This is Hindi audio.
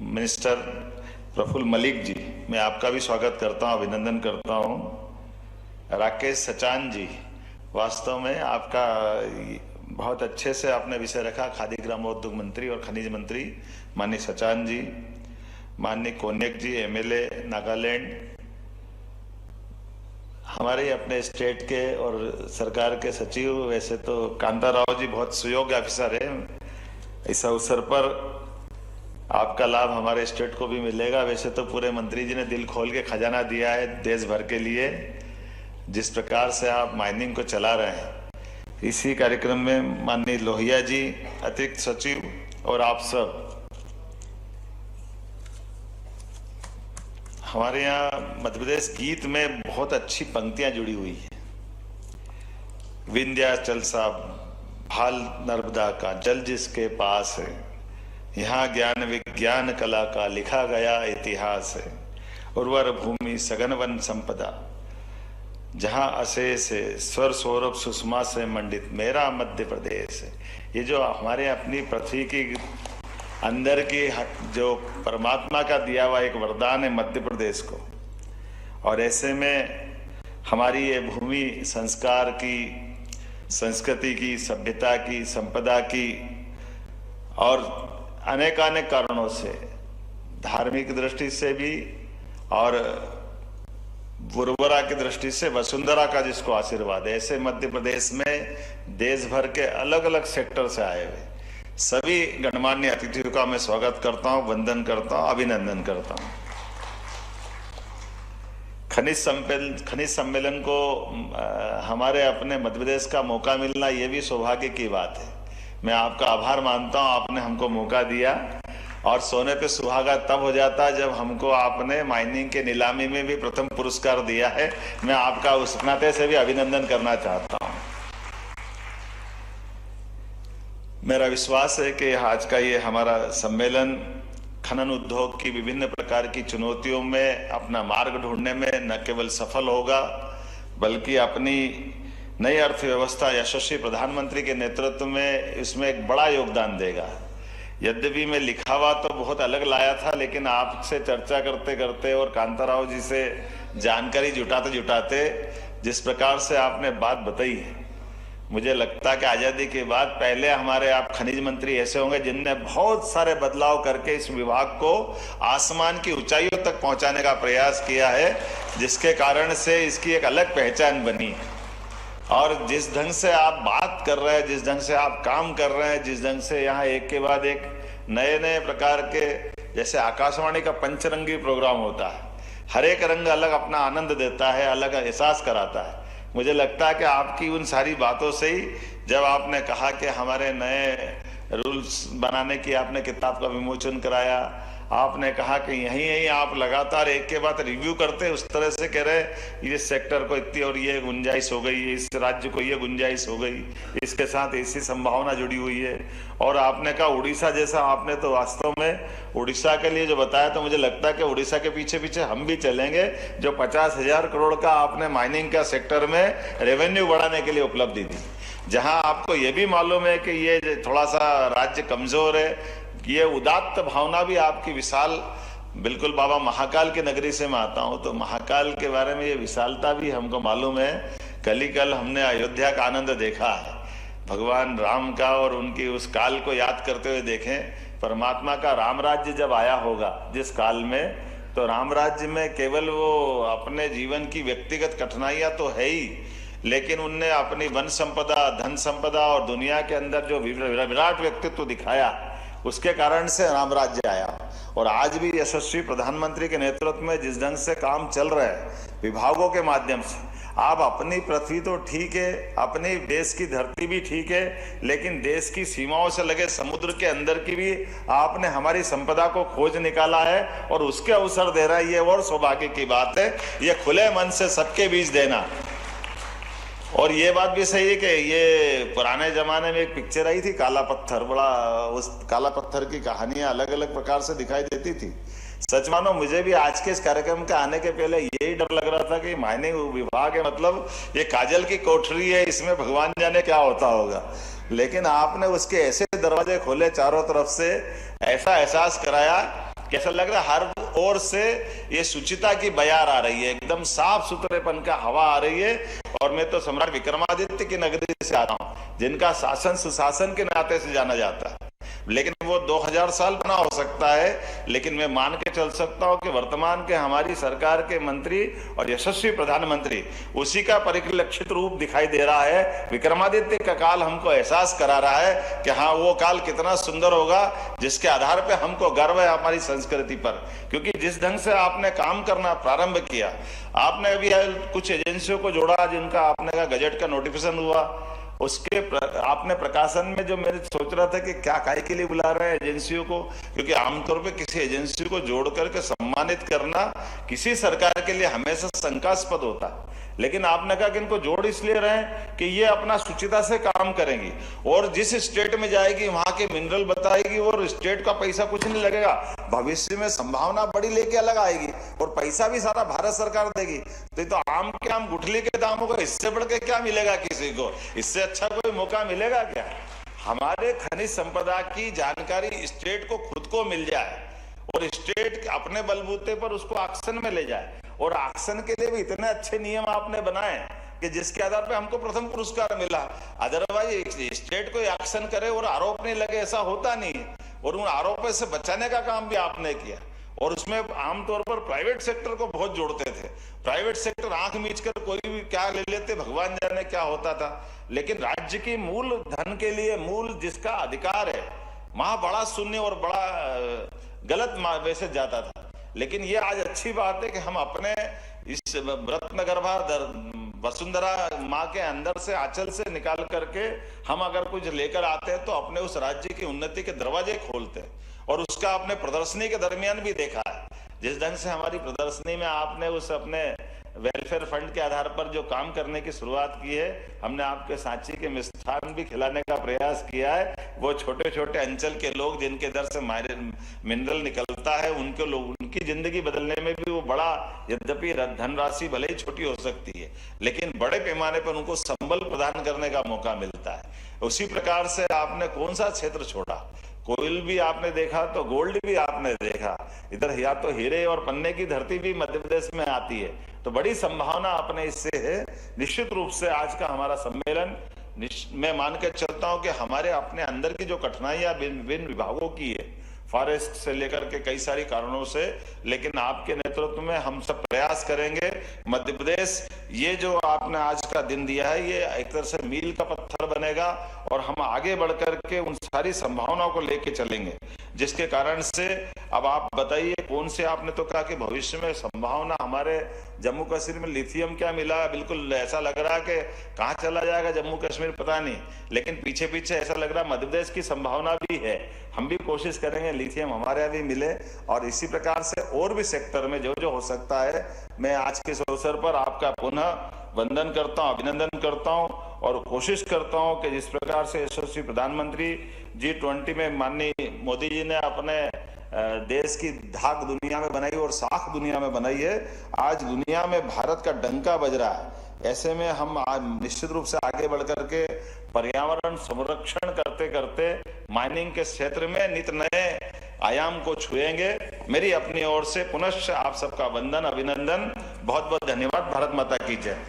मिनिस्टर प्रफुल्ल मलिक जी, मैं आपका भी स्वागत करता हूं, अभिनंदन करता हूं। राकेश सचान जी, वास्तव में आपका बहुत अच्छे से आपने विषय रखा। खादी ग्रामोद्योग मंत्री और खनिज मंत्री माननीय सचान जी, माननीय कोनेक जी, एमएलए नागालैंड, हमारे अपने स्टेट के और सरकार के सचिव, वैसे तो कांता राव जी बहुत सुयोग्य ऑफिसर है। इस अवसर पर आपका लाभ हमारे स्टेट को भी मिलेगा। वैसे तो पूरे मंत्री जी ने दिल खोल के खजाना दिया है देश भर के लिए, जिस प्रकार से आप माइनिंग को चला रहे हैं। इसी कार्यक्रम में माननीय लोहिया जी, अतिरिक्त सचिव, और आप सब, हमारे यहाँ मध्य प्रदेश गीत में बहुत अच्छी पंक्तियां जुड़ी हुई है। विंध्याचल सा भाल नर्मदा का जल जिसके पास है, यहाँ ज्ञान विज्ञान कला का लिखा गया इतिहास है। उर्वर भूमि सघन वन संपदा, जहाँ अशेष है स्वर सौरभ सुषमा से मंडित मेरा मध्य प्रदेश है। ये जो हमारे अपनी पृथ्वी की अंदर की जो परमात्मा का दिया हुआ एक वरदान है मध्य प्रदेश को, और ऐसे में हमारी ये भूमि संस्कार की, संस्कृति की, सभ्यता की, संपदा की और अनेकानेक कारणों से, धार्मिक दृष्टि से भी और उर्वरा की दृष्टि से वसुंधरा का जिसको आशीर्वाद है, ऐसे मध्य प्रदेश में देश भर के अलग अलग सेक्टर से आए हुए सभी गणमान्य अतिथियों का मैं स्वागत करता हूं, वंदन करता हूं, अभिनंदन करता हूं। खनिज सम्मेलन को हमारे अपने मध्य प्रदेश का मौका मिलना, ये भी सौभाग्य की बात है। मैं आपका आभार मानता हूं, आपने हमको मौका दिया। और सोने पे सुहागा तब हो जाता जब हमको आपने माइनिंग के नीलामी में भी प्रथम पुरस्कार दिया है। मैं आपका उस नाते से भी अभिनंदन करना चाहता हूं। मेरा विश्वास है कि आज का ये हमारा सम्मेलन खनन उद्योग की विभिन्न प्रकार की चुनौतियों में अपना मार्ग ढूंढने में न केवल सफल होगा, बल्कि अपनी नई अर्थव्यवस्था यशस्वी प्रधानमंत्री के नेतृत्व में इसमें एक बड़ा योगदान देगा। यद्यपि मैं लिखा हुआ तो बहुत अलग लाया था, लेकिन आपसे चर्चा करते करते और कांताराव जी से जानकारी जुटाते जुटाते जिस प्रकार से आपने बात बताई है, मुझे लगता है कि आजादी के बाद पहले हमारे आप खनिज मंत्री ऐसे होंगे जिनने बहुत सारे बदलाव करके इस विभाग को आसमान की ऊंचाइयों तक पहुंचाने का प्रयास किया है, जिसके कारण से इसकी एक अलग पहचान बनी है। और जिस ढंग से आप बात कर रहे हैं, जिस ढंग से आप काम कर रहे हैं, जिस ढंग से यहाँ एक के बाद एक नए नए प्रकार के, जैसे आकाशवाणी का पंचरंगी प्रोग्राम होता है, हर एक रंग अलग अपना आनंद देता है, अलग एहसास कराता है। मुझे लगता है कि आपकी उन सारी बातों से ही, जब आपने कहा कि हमारे नए रूल्स बनाने की आपने किताब का विमोचन कराया, आपने कहा कि यहीं यहीं आप लगातार एक के बाद रिव्यू करते उस तरह से कह रहे इस सेक्टर को इतनी और ये गुंजाइश हो गई, इस राज्य को ये गुंजाइश हो गई, इसके साथ ऐसी संभावना जुड़ी हुई है। और आपने कहा उड़ीसा जैसा, आपने तो वास्तव में उड़ीसा के लिए जो बताया, तो मुझे लगता है कि उड़ीसा के पीछे पीछे हम भी चलेंगे, जो 50,000 करोड़ का आपने माइनिंग का सेक्टर में रेवेन्यू बढ़ाने के लिए उपलब्धि दी। जहां आपको ये भी मालूम है कि ये थोड़ा सा राज्य कमजोर है, ये उदात्त भावना भी आपकी विशाल, बिल्कुल बाबा महाकाल की नगरी से मैं आता हूं, तो महाकाल के बारे में ये विशालता भी हमको मालूम है। कल ही कल हमने अयोध्या का आनंद देखा है, भगवान राम का, और उनकी उस काल को याद करते हुए देखें परमात्मा का राम राज्य जब आया होगा जिस काल में, तो राम राज्य में केवल वो अपने जीवन की व्यक्तिगत कठिनाइयां तो है ही, लेकिन उनने अपनी वन संपदा, धन संपदा और दुनिया के अंदर जो विराट व्यक्तित्व दिखाया, उसके कारण से राम राज्य आया। और आज भी यशस्वी प्रधानमंत्री के नेतृत्व में जिस ढंग से काम चल रहा है विभागों के माध्यम से, आप अपनी पृथ्वी तो ठीक है, अपनी देश की धरती भी ठीक है, लेकिन देश की सीमाओं से लगे समुद्र के अंदर की भी आपने हमारी संपदा को खोज निकाला है और उसके अवसर दे रहा है। ये और सौभाग्य की बात है, ये खुले मन से सबके बीच देना। और ये बात भी सही है कि ये पुराने जमाने में एक पिक्चर आई थी काला पत्थर, बड़ा उस काला पत्थर की कहानियां अलग अलग प्रकार से दिखाई देती थी। सच मानो मुझे भी आज के इस कार्यक्रम के आने के पहले यही डर लग रहा था कि माइनिंग विभाग है, मतलब ये काजल की कोठरी है, इसमें भगवान जाने क्या होता होगा। लेकिन आपने उसके ऐसे दरवाजे खोले चारों तरफ से, ऐसा एहसास कराया कि ऐसा लग रहा है हर ओर से ये शुचिता की बयार आ रही है, एकदम साफ सुथरेपन का हवा आ रही है। और मैं तो सम्राट विक्रमादित्य की नगरी से आता हूँ, जिनका शासन सुशासन के नाते से जाना जाता है। लेकिन वो 2000 साल बना हो सकता है, लेकिन मैं मान के चल सकता हूं कि वर्तमान के हमारी सरकार के मंत्री और यशस्वी प्रधानमंत्री उसी का परिलक्षित रूप दिखाई दे रहा है। विक्रमादित्य का काल हमको एहसास करा रहा है कि हाँ, वो काल कितना सुंदर होगा, जिसके आधार पे हमको गर्व है हमारी संस्कृति पर। क्योंकि जिस ढंग से आपने काम करना प्रारंभ किया, आपने अभी कुछ एजेंसियों को जोड़ा जिनका आपने का गजट का नोटिफिकेशन हुआ, उसके आपने प्रकाशन में जो मैं सोच रहा था कि क्या काहे के लिए बुला रहे हैं एजेंसियों को, क्योंकि आमतौर पे किसी एजेंसी को जोड़ करके सम्मानित करना किसी सरकार के लिए हमेशा शंकास्पद होता है। लेकिन आपने कहा कि इनको जोड़ इसलिए रहे हैं कि ये अपना शुचिता से काम करेंगी और जिस स्टेट में जाएगी वहां के मिनरल बताएगी और स्टेट का पैसा कुछ नहीं लगेगा, भविष्य में संभावना बड़ी लेके अलग आएगी और पैसा भी सारा भारत सरकार देगी। तो आम के आम गुठली के दाम होगा, इससे बढ़ के क्या मिलेगा किसी को? इससे अच्छा कोई मौका मिलेगा क्या? हमारे खनिज संपदा की जानकारी स्टेट को खुद को मिल जाए और स्टेट अपने बलबूते पर उसको ऑक्शन में ले जाए। और ऑक्शन के लिए भी इतने अच्छे नियम आपने बनाए कि जिसके आधार पे हमको प्रथम पुरस्कार मिला। अदरवाइज स्टेट को ऑक्शन करे और आरोप नहीं लगे, ऐसा होता नहीं है। और उन आरोपों से बचाने का काम भी आपने किया। और उसमें आमतौर पर प्राइवेट सेक्टर को बहुत जोड़ते थे। प्राइवेट सेक्टर आंख मीच कर कोई भी क्या ले लेते, भगवान जाने क्या होता था। लेकिन राज्य की मूल धन के लिए, मूल जिसका अधिकार है, वहां बड़ा शून्य और बड़ा गलत मैसेज जाता था। लेकिन ये आज अच्छी बात है कि हम अपने इस रत्नगर्भा वसुंधरा माँ के अंदर से, आंचल से निकाल करके हम अगर कुछ लेकर आते हैं तो अपने उस राज्य की उन्नति के दरवाजे खोलते हैं। और उसका आपने प्रदर्शनी के दरमियान भी देखा है, जिस ढंग से हमारी प्रदर्शनी में आपने उस अपने वेलफेयर फंड के आधार पर जो काम करने की शुरुआत की है, हमने आपके सांची के मिष्ठान भी खिलाने का प्रयास किया है। वो छोटे छोटे अंचल के लोग जिनके दर से मिनरल निकलता है, उनके लोग, उनकी जिंदगी बदलने में भी वो बड़ा, यद्यपि धनराशि भले ही छोटी हो सकती है, लेकिन बड़े पैमाने पर उनको संबल प्रदान करने का मौका मिलता है। उसी प्रकार से आपने कौन सा क्षेत्र छोड़ा? कोयल भी आपने देखा तो गोल्ड भी आपने देखा। इधर या तो हीरे और पन्ने की धरती भी मध्य प्रदेश में आती है। तो बड़ी संभावना अपने इससे है। निश्चित रूप से आज का हमारा सम्मेलन, मैं मान के चलता हूं कि हमारे अपने अंदर की जो कठिनाइयां विभिन्न विभागों की है, फॉरेस्ट से लेकर के कई सारी कारणों से, लेकिन आपके नेतृत्व में हम सब प्रयास करेंगे। मध्य प्रदेश, ये जो आपने आज का दिन दिया है, ये एक तरह से मील का पत्थर बनेगा और हम आगे बढ़कर के उन सारी संभावनाओं को लेके चलेंगे, जिसके कारण से अब आप बताइए कौन से, आपने तो कहा कि भविष्य में संभावना हमारे जम्मू कश्मीर में लिथियम क्या मिला, बिल्कुल ऐसा लग रहा है कि कहाँ चला जाएगा जम्मू कश्मीर पता नहीं, लेकिन पीछे पीछे ऐसा लग रहा है मध्य प्रदेश की संभावना भी है। हम भी कोशिश करेंगे लिथियम हमारे यहाँ भी मिले और इसी प्रकार से और भी सेक्टर में जो जो हो सकता है। मैं आज के इस अवसर पर आपका पुनः वंदन करता हूँ, अभिनंदन करता हूँ और कोशिश करता हूँ कि जिस प्रकार से यशस्वी प्रधानमंत्री G20 में माननीय मोदी जी ने अपने देश की धाक दुनिया में बनाई और साख दुनिया में बनाई है, आज दुनिया में भारत का डंका बज रहा है। ऐसे में हम निश्चित रूप से आगे बढ़ करके पर्यावरण संरक्षण करते करते माइनिंग के क्षेत्र में नित नए आयाम को छुएंगे। मेरी अपनी ओर से पुनश्च आप सबका वंदन, अभिनंदन, बहुत बहुत धन्यवाद। भारत माता की जय।